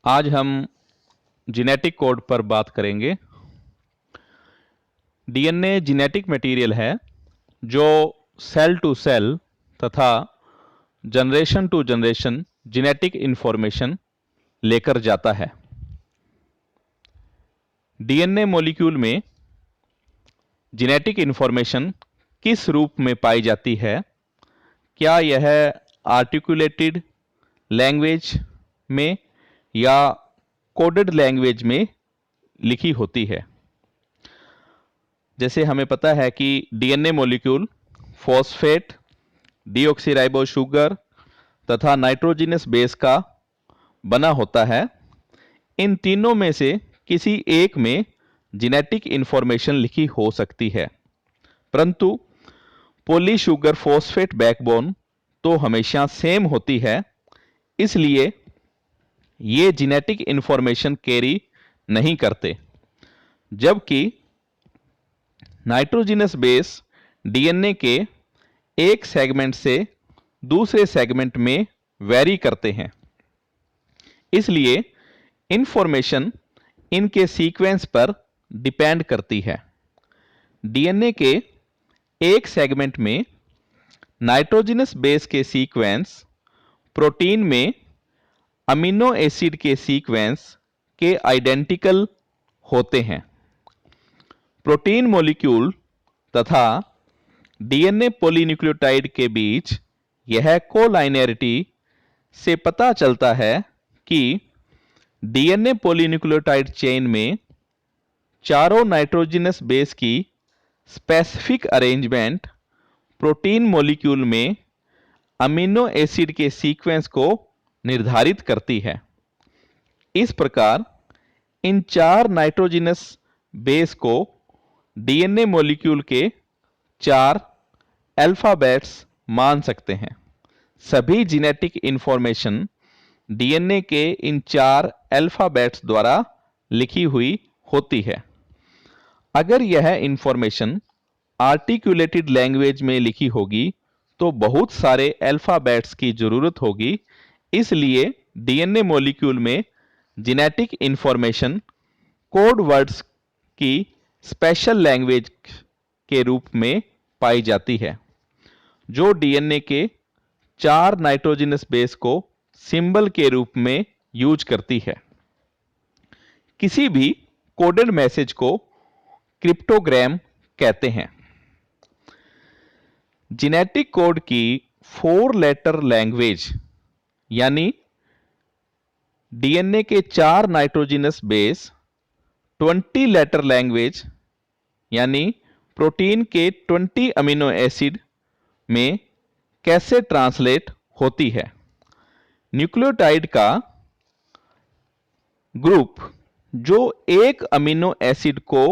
आज हम genetic code पर बात करेंगे। डीएनए जेनेटिक मटेरियल है जो सेल टू सेल तथा generation to generation genetic information लेकर जाता है। डीएनए मॉलिक्यूल में जेनेटिक इंफॉर्मेशन किस रूप में पाई जाती है? क्या यह आर्टिकुलेटेड लैंग्वेज में या कोडेड लैंग्वेज में लिखी होती है? जैसे हमें पता है कि DNA molecule phosphate, deoxyribo sugar तथा नाइट्रोजनस बेस का बना होता है। इन तीनों में से किसी एक में जेनेटिक इंफॉर्मेशन लिखी हो सकती है, परंतु पॉली शुगर फॉस्फेट बैकबोन तो हमेशा सेम होती है, इसलिए ये जेनेटिक इंफॉर्मेशन कैरी नहीं करते। जबकि नाइट्रोजनस बेस डीएनए के एक सेगमेंट से दूसरे सेगमेंट में वेरी करते हैं, इसलिए इंफॉर्मेशन इनके सीक्वेंस पर डिपेंड करती है। डीएनए के एक सेगमेंट में नाइट्रोजनस बेस के सीक्वेंस प्रोटीन में अमीनो एसिड के सीक्वेंस के आइडेंटिकल होते हैं। प्रोटीन मॉलिक्यूल तथा डीएनए पॉलीन्यूक्लियोटाइड के बीच यह कोलाइनरिटी से पता चलता है कि डीएनए पॉलीन्यूक्लियोटाइड चेन में चारों नाइट्रोजनस बेस की स्पेसिफिक अरेंजमेंट प्रोटीन मॉलिक्यूल में अमीनो एसिड के सीक्वेंस को निर्धारित करती है। इस प्रकार इन चार नाइट्रोजनस बेस को डीएनए मॉलिक्यूल के चार अल्फाबेट्स मान सकते हैं। सभी जेनेटिक इंफॉर्मेशन डीएनए के इन चार अल्फाबेट्स द्वारा लिखी हुई होती है। अगर यह इंफॉर्मेशन आर्टिकुलेटेड लैंग्वेज में लिखी होगी तो बहुत सारे अल्फाबेट्स की जरूरत होगी, इसलिए डीएनए मॉलिक्यूल में जेनेटिक इंफॉर्मेशन कोड वर्ड्स की स्पेशल लैंग्वेज के रूप में पाई जाती है, जो डीएनए के चार नाइट्रोजनस बेस को सिंबल के रूप में यूज करती है। किसी भी कोडेड मैसेज को क्रिप्टोग्राम कहते हैं। जेनेटिक कोड की 4 लेटर लैंग्वेज यानी डीएनए के चार नाइट्रोजनस बेस 20 लेटर लैंग्वेज यानी प्रोटीन के 20 अमीनो एसिड में कैसे ट्रांसलेट होती है? न्यूक्लियोटाइड का ग्रुप जो एक अमीनो एसिड को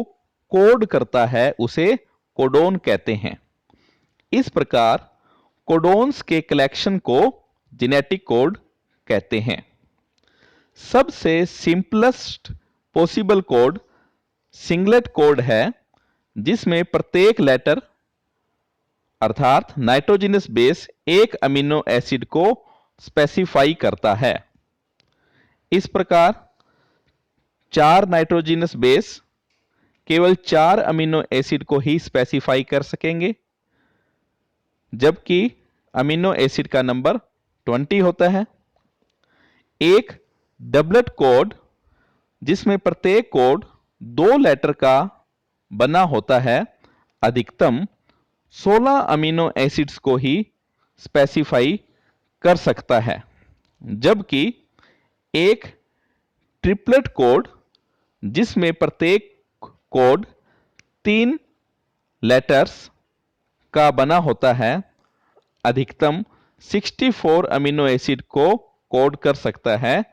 कोड करता है उसे कोडोन कहते हैं। इस प्रकार कोडोन्स के कलेक्शन को जेनेटिक कोड कहते हैं। सबसे simplest possible code singlet code है, जिसमें प्रत्येक लेटर अर्थात नाइट्रोजनस बेस एक अमीनो एसिड को स्पेसिफाई करता है। इस प्रकार चार नाइट्रोजनस बेस केवल चार अमीनो एसिड को ही स्पेसिफाई कर सकेंगे, जबकि अमीनो एसिड का नंबर 20 होता है। एक डबलेट कोड जिसमें प्रत्येक कोड 2 लेटर का बना होता है, अधिकतम 16 अमीनो एसिड्स को ही स्पेसिफाई कर सकता है, जबकि एक ट्रिपलेट कोड जिसमें प्रत्येक कोड 3 लेटर्स का बना होता है, अधिकतम 64 अमीनो एसिड को कोड कर सकता है।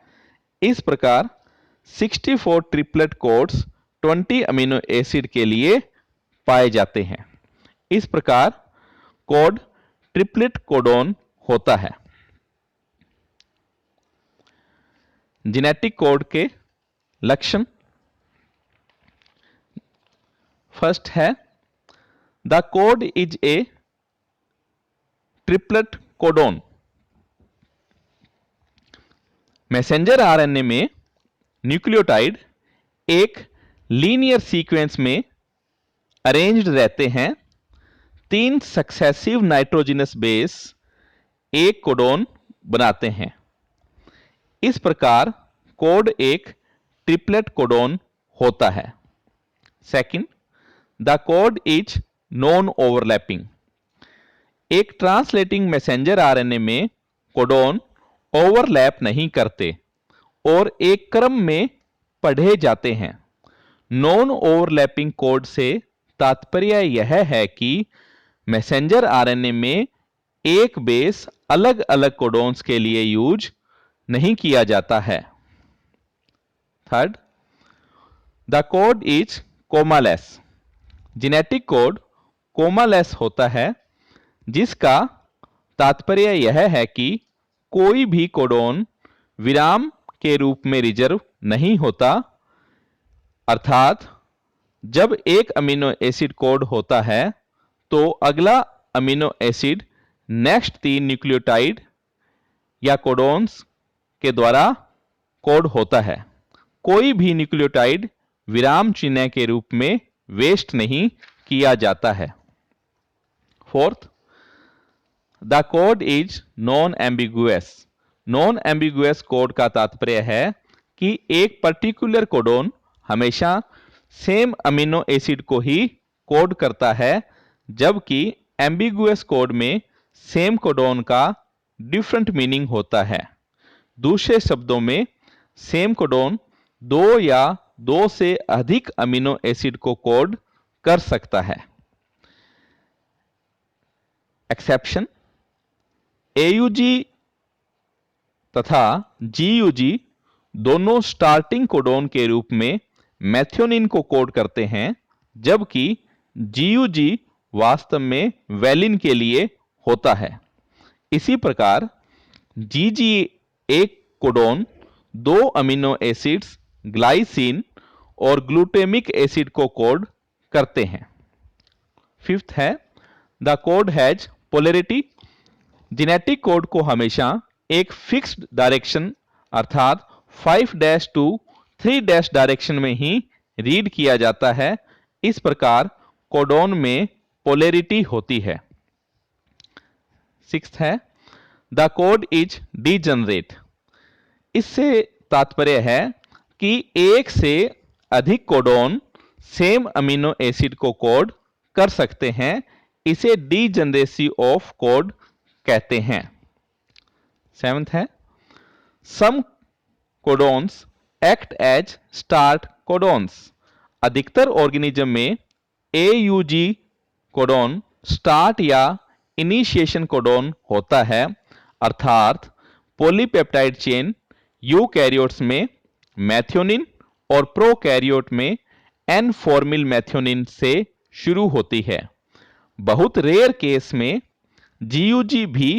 इस प्रकार 64 ट्रिपलेट कोड्स 20 अमीनो एसिड के लिए पाए जाते हैं। इस प्रकार कोड ट्रिपलेट कोडोन होता है। जेनेटिक कोड के लक्षण फर्स्ट है the code is a triplet codon. Messenger RNA में न्यूक्लियोटाइड एक लीनियर सीक्वेंस में अरेंज्ड रहते हैं। 3 सक्सेसिव नाइट्रोजनस बेस एक कोडोन बनाते हैं। इस प्रकार कोड एक ट्रिपलेट कोडोन होता है। Second, the code is non overlapping. एक ट्रांसलेटिंग मैसेंजर आरएनए में कोडोन ओवरलैप नहीं करते और एक क्रम में पढ़े जाते हैं। नॉन ओवरलैपिंग कोड से तात्पर्य यह है कि मैसेंजर आरएनए में एक बेस अलग अलग कोडोन्स के लिए यूज नहीं किया जाता है। Third, the code is commaless. Genetic code commaless होता है, जिसका तात्पर्य यह है कि कोई भी कोडोन विराम के रूप में रिजर्व नहीं होता, अर्थात जब एक अमीनो एसिड कोड होता है तो अगला अमीनो एसिड नेक्स्ट 3 न्यूक्लियोटाइड या कोडोन्स के द्वारा कोड होता है। कोई भी न्यूक्लियोटाइड विराम चिन्ह के रूप में वेस्ट नहीं किया जाता है। Fourth, the code is non ambiguous. Non ambiguous code का तात्पर्य है कि एक पर्टिकुलर कोडोन हमेशा सेम अमीनो एसिड को ही कोड करता है, जबकि एम्बिगुअस कोड में सेम कोडोन का डिफरेंट मीनिंग होता है। दूसरे शब्दों में सेम कोडोन 2 या 2 से अधिक अमीनो एसिड को कोड कर सकता है। एक्सेप्शन, एयूजी तथा जीयूजी दोनों स्टार्टिंग कोडोन के रूप में मेथियोनिन को कोड करते हैं, जबकि जीयूजी वास्तव में वेलिन के लिए होता है। इसी प्रकार जीजी एक कोडोन 2 अमीनो एसिड्स ग्लाइसिन और ग्लूटामिक एसिड को कोड करते हैं। फिफ्थ है, the code has polarity. Genetic code को हमेशा एक फिक्स्ड डायरेक्शन अर्थात 5' to 3' डायरेक्शन में ही रीड किया जाता है। इस प्रकार कोडोन में पोलैरिटी होती है। सिक्स्थ है, द कोड इज डीजनरेट। इससे तात्पर्य है कि एक से अधिक कोडोन सेम अमीनो एसिड को कोड कर सकते हैं। इसे डीजनरेसी ऑफ कोड कहते हैं। सेवंथ है, some codons act as start codons. अधिकतर ऑर्गेनिज्म में एयूजी कोडोन स्टार्ट या इनिशिएशन कोडोन होता है, अर्थात पॉलीपेप्टाइड चेन यूकैरियोट्स में मेथियोनिन और प्रोकैरियोट में एन फॉर्मिल मेथियोनिन से शुरू होती है। बहुत रेयर केस में जीयूजी भी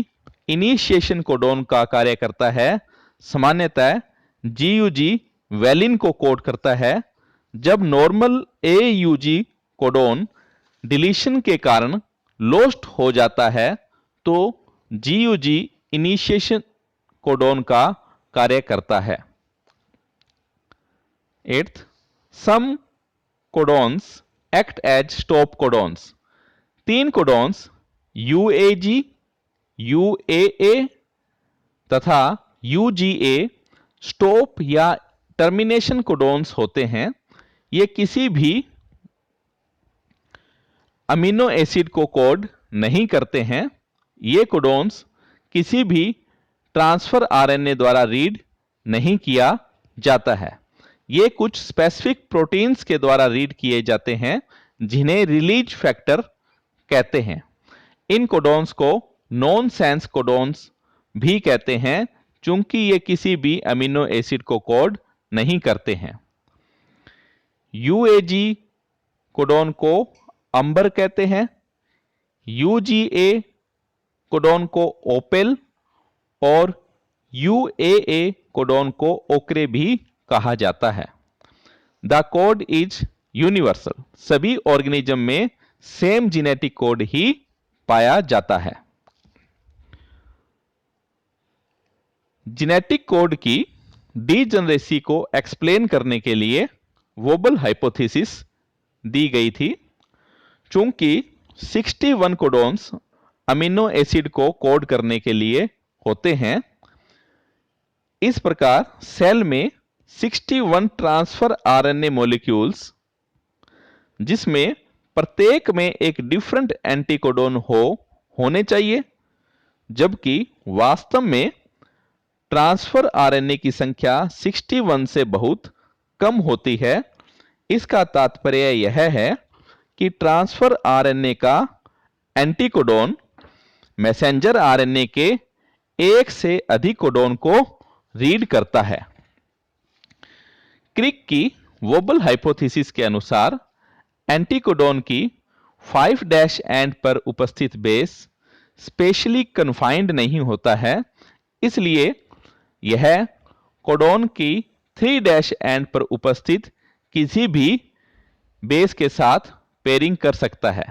इनिशिएशन कोडोन का कार्य करता है। सामान्यतः जीयूजी वेलिन को कोड करता है। जब नॉर्मल एयूजी कोडोन डिलीशन के कारण लॉस्ट हो जाता है तो जीयूजी इनिशिएशन कोडोन का कार्य करता है। Eighth, some codons act as stop codons. 3 codons UAG, UAA तथा यूजीए स्टॉप या टर्मिनेशन कोडोन्स होते हैं। ये किसी भी अमीनो एसिड को कोड नहीं करते हैं। ये कोडोन्स किसी भी ट्रांसफर आरएनए द्वारा रीड नहीं किया जाता है। ये कुछ स्पेसिफिक प्रोटीन्स के द्वारा रीड किए जाते हैं, जिन्हें रिलीज फैक्टर कहते हैं। इन कोडोन्स को नॉन सेंस कोडोन्स भी कहते हैं, चूंकि ये किसी भी अमीनो एसिड को कोड नहीं करते हैं। यूएजी कोडोन को अंबर कहते हैं। यूजीए कोडोन को ओपेल और यूएए कोडोन को ओक्रे भी कहा जाता है। The code is universal. सभी ऑर्गेनिज्म में सेम जेनेटिक कोड ही पाया जाता है। जेनेटिक कोड की डीजनरेसी को एक्सप्लेन करने के लिए वोबल हाइपोथेसिस दी गई थी। चूंकि 61 कोडॉन्स अमीनो एसिड को कोड करने के लिए होते हैं, इस प्रकार सेल में 61 ट्रांसफर आरएनए मॉलिक्यूल्स, जिसमें प्रत्येक में एक डिफरेंट एंटीकोडॉन होने चाहिए, जबकि वास्तव में ट्रांसफर आरएनए की संख्या 61 से बहुत कम होती है। इसका तात्पर्य यह है कि ट्रांसफर आरएनए का एंटीकोडॉन मैसेंजर आरएनए के एक से अधिक कोडॉन को रीड करता है। क्रिक की वोबल हाइपोथेसिस के अनुसार एंटीकोडॉन की 5' एंड पर उपस्थित बेस स्पेशली कन्फाइंड नहीं होता है, इसलिए यह कोडॉन की 3' एंड पर उपस्थित किसी भी बेस के साथ पेयरिंग कर सकता है।